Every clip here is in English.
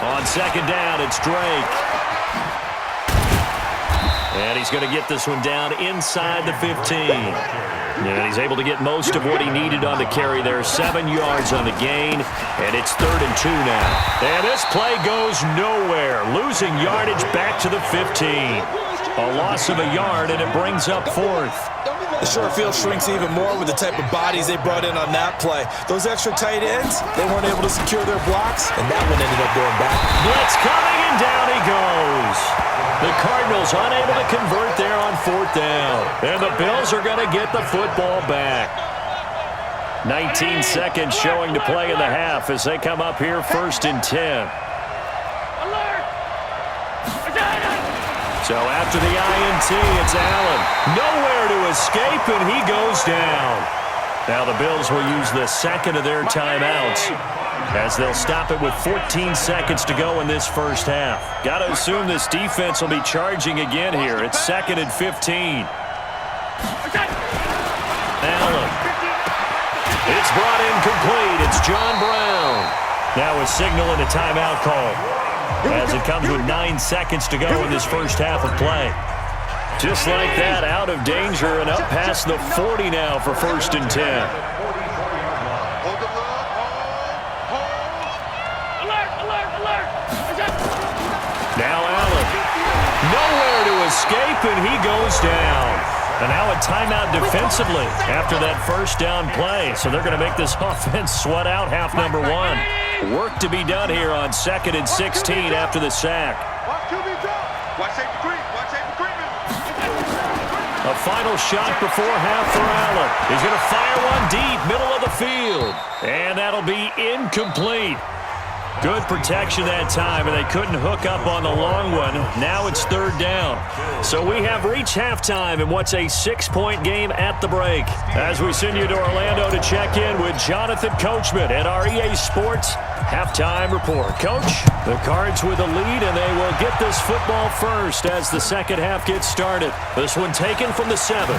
On second down, it's Drake. And he's going to get this one down inside the 15. And he's able to get most of what he needed on the carry there. 7 yards on the gain, and it's 3rd and 2 now. And this play goes nowhere. Losing yardage back to the 15. A loss of a yard, and it brings up 4th. The short field shrinks even more with the type of bodies they brought in on that play. Those extra tight ends, they weren't able to secure their blocks, and that one ended up going back. Blitz coming, and down he goes. The Cardinals unable to convert there on 4th down. And the Bills are going to get the football back. 19 seconds showing to play in the half as they come up here 1st and 10. So after the INT, it's Allen. Nowhere to escape, and he goes down. Now the Bills will use the second of their timeouts as they'll stop it with 14 seconds to go in this first half. Got to assume this defense will be charging again here. It's 2nd and 15. Allen. It's brought in complete. It's John Brown. Now a signal and a timeout call as it comes with 9 seconds to go in this first half of play. Just like that, out of danger and up past the 40 now for 1st and 10. Now Allen. Nowhere to escape, and he goes down. And now a timeout defensively after that first down play. So they're going to make this offense sweat out half number 1. Work to be done here on 2nd and 16 after the sack. A final shot before half for Allen. He's going to fire one deep, middle of the field. And that'll be incomplete. Good protection that time, and they couldn't hook up on the long one. Now it's 3rd down. So we have reached halftime in what's a 6-point game at the break. As we send you to Orlando to check in with Jonathan Coachman at our EA Sports Halftime Report. Coach, the Cards with the lead, and they will get this football first as the second half gets started. This one taken from the 7.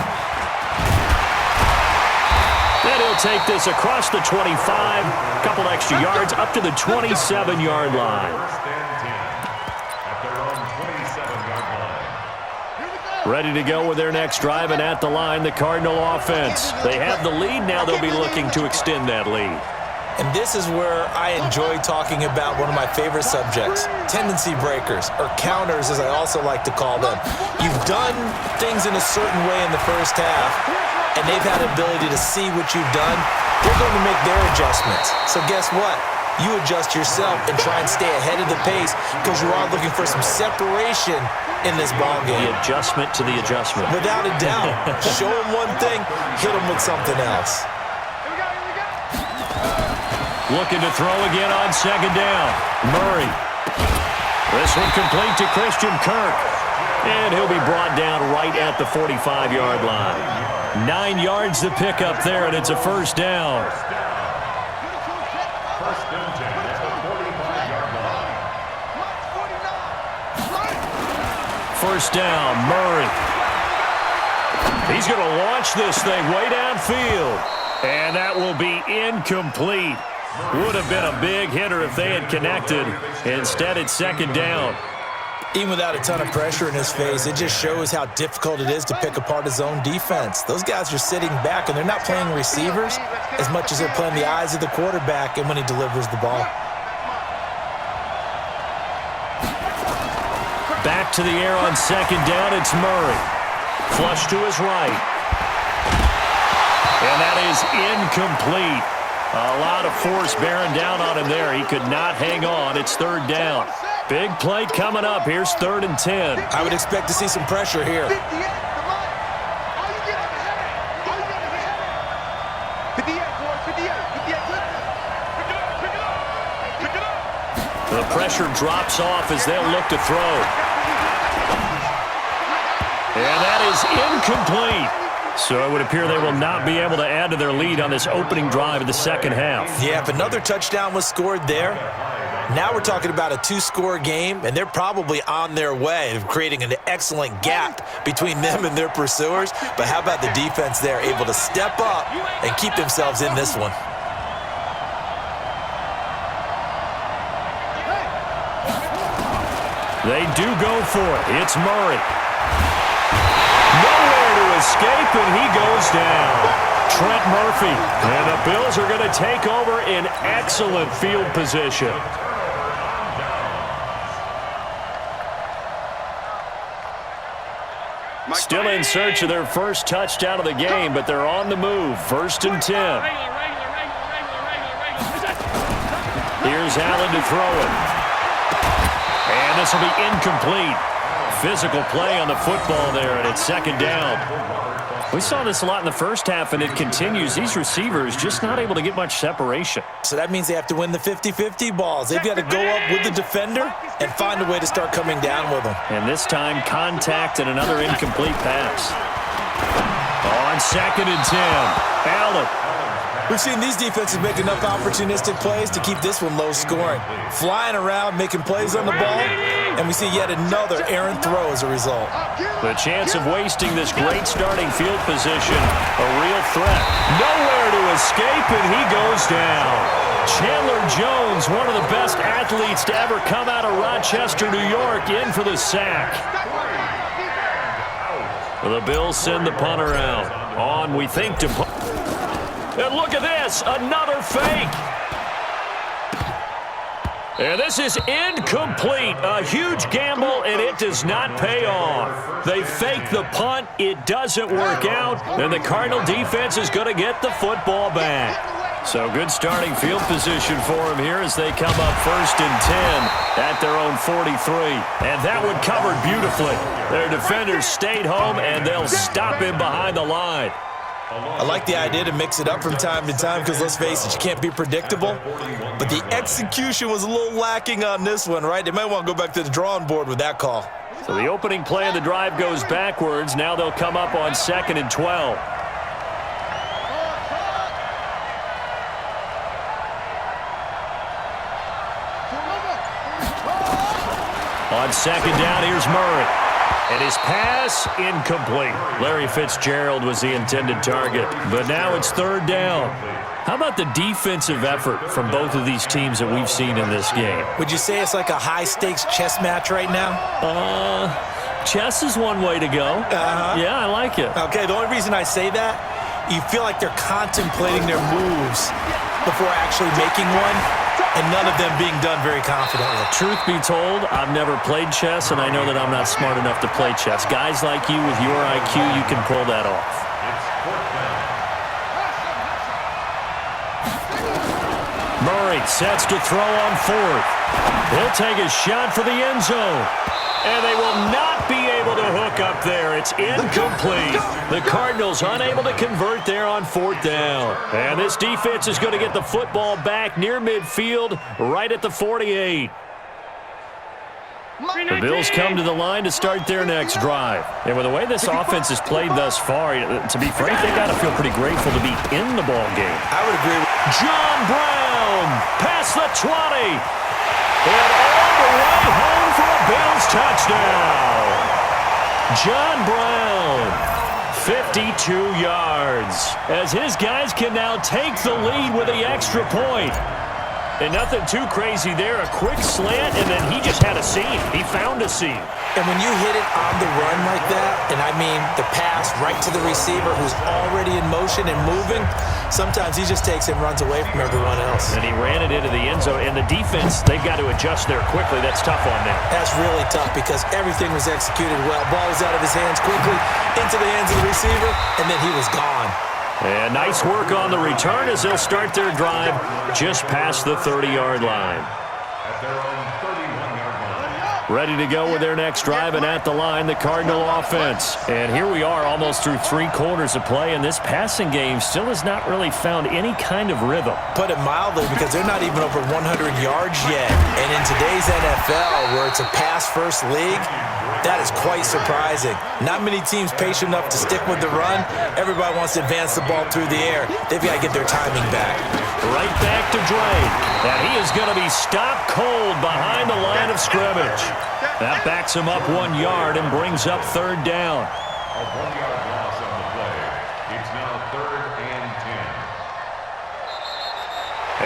And he'll take this across the 25, a couple extra yards up to the 27-yard line. Ready to go with their next drive, and at the line, the Cardinal offense. They have the lead. Now they'll be looking to extend that lead. And this is where I enjoy talking about one of my favorite subjects, tendency breakers, or counters as I also like to call them. You've done things in a certain way in the first half, and they've had the ability to see what you've done. They're going to make their adjustments. So guess what? You adjust yourself and try and stay ahead of the pace because you are looking for some separation in this ballgame. The adjustment to the adjustment. Without a doubt. Show them one thing, hit them with something else. Looking to throw again on second down. Murray. This one complete to Christian Kirk. And he'll be brought down right at the 45-yard line. 9 yards to pick up there, and it's a first down. First down, Murray. He's going to launch this thing way downfield. And that will be incomplete. Would have been a big hitter if they had connected. Instead, it's second down. Even without a ton of pressure in his face, it just shows how difficult it is to pick apart his own defense. Those guys are sitting back, and they're not playing receivers as much as they're playing the eyes of the quarterback and when he delivers the ball. Back to the air on second down, it's Murray. Flush to his right. And that is incomplete. A lot of force bearing down on him there. He could not hang on. It's third down. Big play coming up. Here's 3rd and 10. I would expect to see some pressure here. The pressure drops off as they'll look to throw. And that is incomplete. So it would appear they will not be able to add to their lead on this opening drive of the second half. Yeah, if another touchdown was scored there, now we're talking about a 2-score game, and they're probably on their way of creating an excellent gap between them and their pursuers. But how about the defense there, able to step up and keep themselves in this one? They do go for it. It's Murray. Nowhere to escape, and he goes down. Trent Murphy. And the Bills are going to take over in excellent field position. Still in search of their first touchdown of the game, but they're on the move. 1st and 10. Here's Allen to throw it. And this will be incomplete. Physical play on the football there, and it's 2nd down. We saw this a lot in the first half, and it continues. These receivers just not able to get much separation. So that means they have to win the 50-50 balls. They've got to go up with the defender and find a way to start coming down with them. And this time, contact and another incomplete pass. On 2nd and 10, Allen. We've seen these defenses make enough opportunistic plays to keep this one low scoring. Flying around, making plays on the ball, and we see yet another errant throw as a result. The chance of wasting this great starting field position, a real threat. Nowhere to escape, and he goes down. Chandler Jones, one of the best athletes to ever come out of Rochester, New York, in for the sack. The Bills send the punter out. On, we think, to punt. And look at this, another fake. And this is incomplete. A huge gamble, and it does not pay off. They fake the punt. It doesn't work out, and the Cardinal defense is going to get the football back. So good starting field position for them here as they come up 1st and 10 at their own 43. And that one covered beautifully. Their defenders stayed home, and they'll stop him behind the line. I like the idea to mix it up from time to time because, let's face it, you can't be predictable. But the execution was a little lacking on this one, right? They might want to go back to the drawing board with that call. So the opening play of the drive goes backwards. Now they'll come up on 2nd and 12. On 2nd down, here's Murray. And his pass, incomplete. Larry Fitzgerald was the intended target, but now it's 3rd down. How about the defensive effort from both of these teams that we've seen in this game? Would you say it's like a high-stakes chess match right now? Chess is one way to go. Yeah, I like it. Okay, the only reason I say that, you feel like they're contemplating their moves before actually making one, and none of them being done very confidently. Truth be told, I've never played chess, and I know that I'm not smart enough to play chess. Guys like you with your IQ, you can pull that off. Murray sets to throw on 4th. He'll take a shot for the end zone. And they will not be able to hook up there. It's incomplete. The Cardinals unable to convert there on 4th down. And this defense is going to get the football back near midfield, right at the 48. The Bills come to the line to start their next drive. And with the way this offense has played thus far, to be frank, they got to feel pretty grateful to be in the ball game. I would agree with John Brown past the 20. And all the way home for a Bills touchdown. John Brown, 52 yards, as his guys can now take the lead with the extra point. And nothing too crazy there. A quick slant, and then he just had a seam. He found a seam. And when you hit it on the run like that, and I mean the pass right to the receiver who's already in motion and moving, sometimes he just takes it and runs away from everyone else. And he ran it into the end zone. And the defense, they've got to adjust there quickly. That's tough on them. That's really tough because everything was executed well. Ball was out of his hands quickly, into the hands of the receiver, and then he was gone. And nice work on the return as they'll start their drive just past the 30-yard line. Ready to go with their next drive, and at the line, the Cardinal offense. And here we are almost through 3 quarters of play, and this passing game still has not really found any kind of rhythm. Put it mildly, because they're not even over 100 yards yet. And in today's NFL, where it's a pass-first league, that is quite surprising. Not many teams patient enough to stick with the run. Everybody wants to advance the ball through the air. They've got to get their timing back. Right back to Drake. And he is going to be stopped cold behind the line of scrimmage. That backs him up 1 yard and brings up 3rd down. A 1-yard loss on the play. It's now 3rd and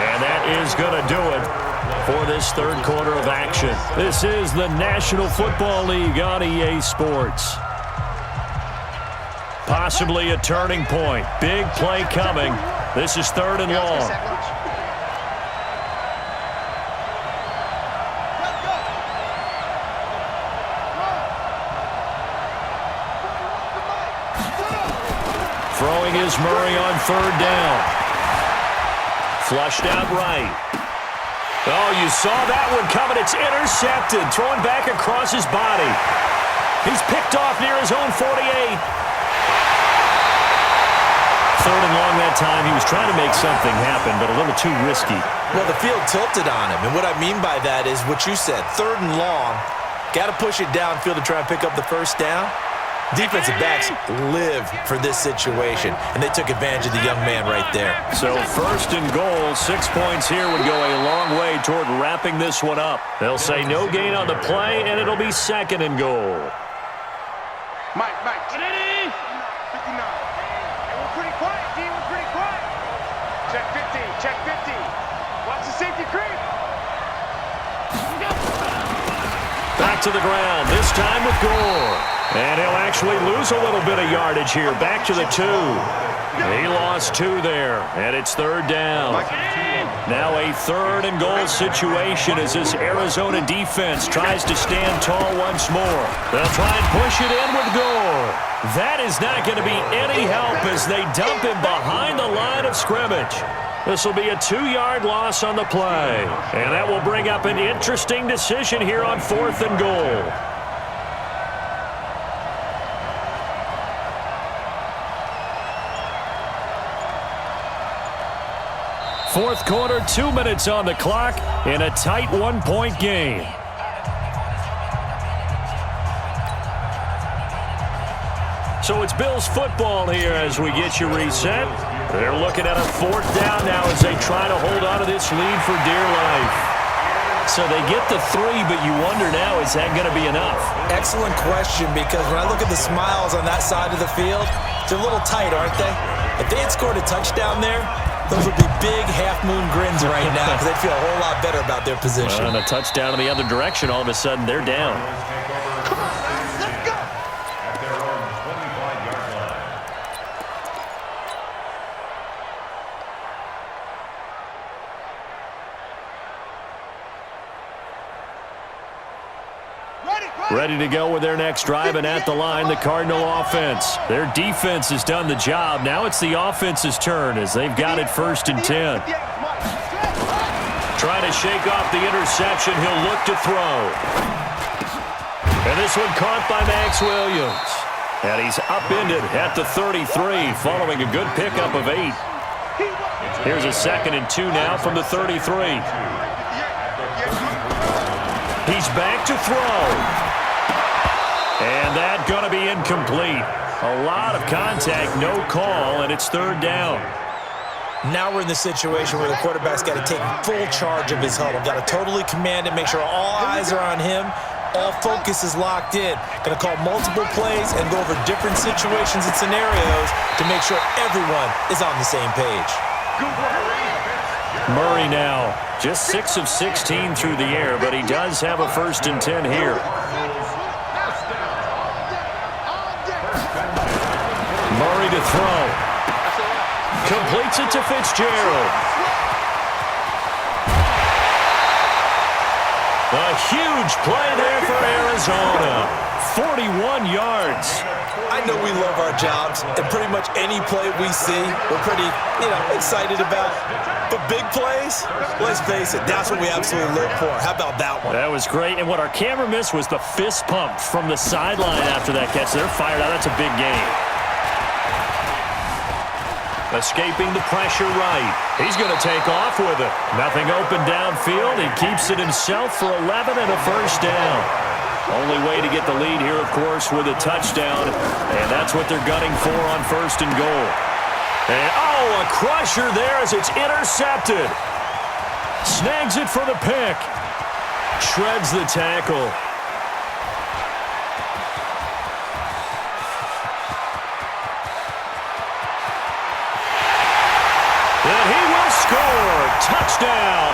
10. And that is going to do it. for this third quarter of action. This is the National Football League on EA Sports. Possibly a turning point. Big play coming. This is 3rd and long. Throwing is Murray on 3rd down. Flushed out right. Oh, you saw that one coming. It's intercepted. Throwing back across his body. He's picked off near his own 48. 3rd and long that time. He was trying to make something happen, but a little too risky. Well, the field tilted on him, and what I mean by that is what you said. 3rd and long. Got to push it downfield to try and pick up the first down. Defensive backs live for this situation, and they took advantage of the young man right there. So 1st and goal, 6 points here would go a long way toward wrapping this one up. They'll say no gain on the play, and it'll be 2nd and goal. Mike, ready? 59. Hey, we're pretty quiet, D. We're pretty quiet. Check 50, check 50. Watch the safety creep. Back to the ground, this time with Gore. And he'll actually lose a little bit of yardage here. Back to the 2. He lost 2 there, and it's 3rd down. Now a 3rd and goal situation as this Arizona defense tries to stand tall once more. They'll try and push it in with Gore. That is not going to be any help as they dump him behind the line of scrimmage. This will be a 2-yard loss on the play. And that will bring up an interesting decision here on 4th and goal. Fourth quarter, 2 minutes on the clock in a tight 1-point game. So it's Bills football here as we get you reset. They're looking at a 4th down now as they try to hold on to this lead for dear life. So they get the 3, but you wonder now, is that going to be enough? Excellent question, because when I look at the smiles on that side of the field, they're a little tight, aren't they? If they had scored a touchdown there, those would be big half-moon grins right now because they'd feel a whole lot better about their position. And a touchdown in the other direction, all of a sudden they're down. Come on, let's go. At their own 25-yard line. Ready to go with their next drive, and at the line, the Cardinal offense. Their defense has done the job. Now it's the offense's turn as they've got it 1st and 10. Trying to shake off the interception. He'll look to throw. And this one caught by Max Williams. And he's upended at the 33 following a good pickup of 8. Here's a 2nd and 2 now from the 33. He's back to throw. And that's going to be incomplete. A lot of contact, no call, and it's 3rd down. Now we're in the situation where the quarterback's got to take full charge of his huddle. Got to totally command it, make sure all eyes are on him. All focus is locked in. Going to call multiple plays and go over different situations and scenarios to make sure everyone is on the same page. Murray now just 6 of 16 through the air, but he does have a 1st and 10 here. Murray to throw. Completes it to Fitzgerald. A huge play there for Arizona. 41 yards. I know we love our jobs, and pretty much any play we see, we're pretty, excited about. But big plays, let's face it, that's what we absolutely live for. How about that one? That was great, and what our camera missed was the fist pump from the sideline after that catch. They're fired out. That's a big game. Escaping the pressure right. He's going to take off with it. Nothing open downfield. He keeps it himself for 11 and a 1st down. Only way to get the lead here, of course, with a touchdown. And that's what they're gunning for on 1st and goal. And, a crusher there as it's intercepted. Snags it for the pick. Shreds the tackle. And he will score. Touchdown.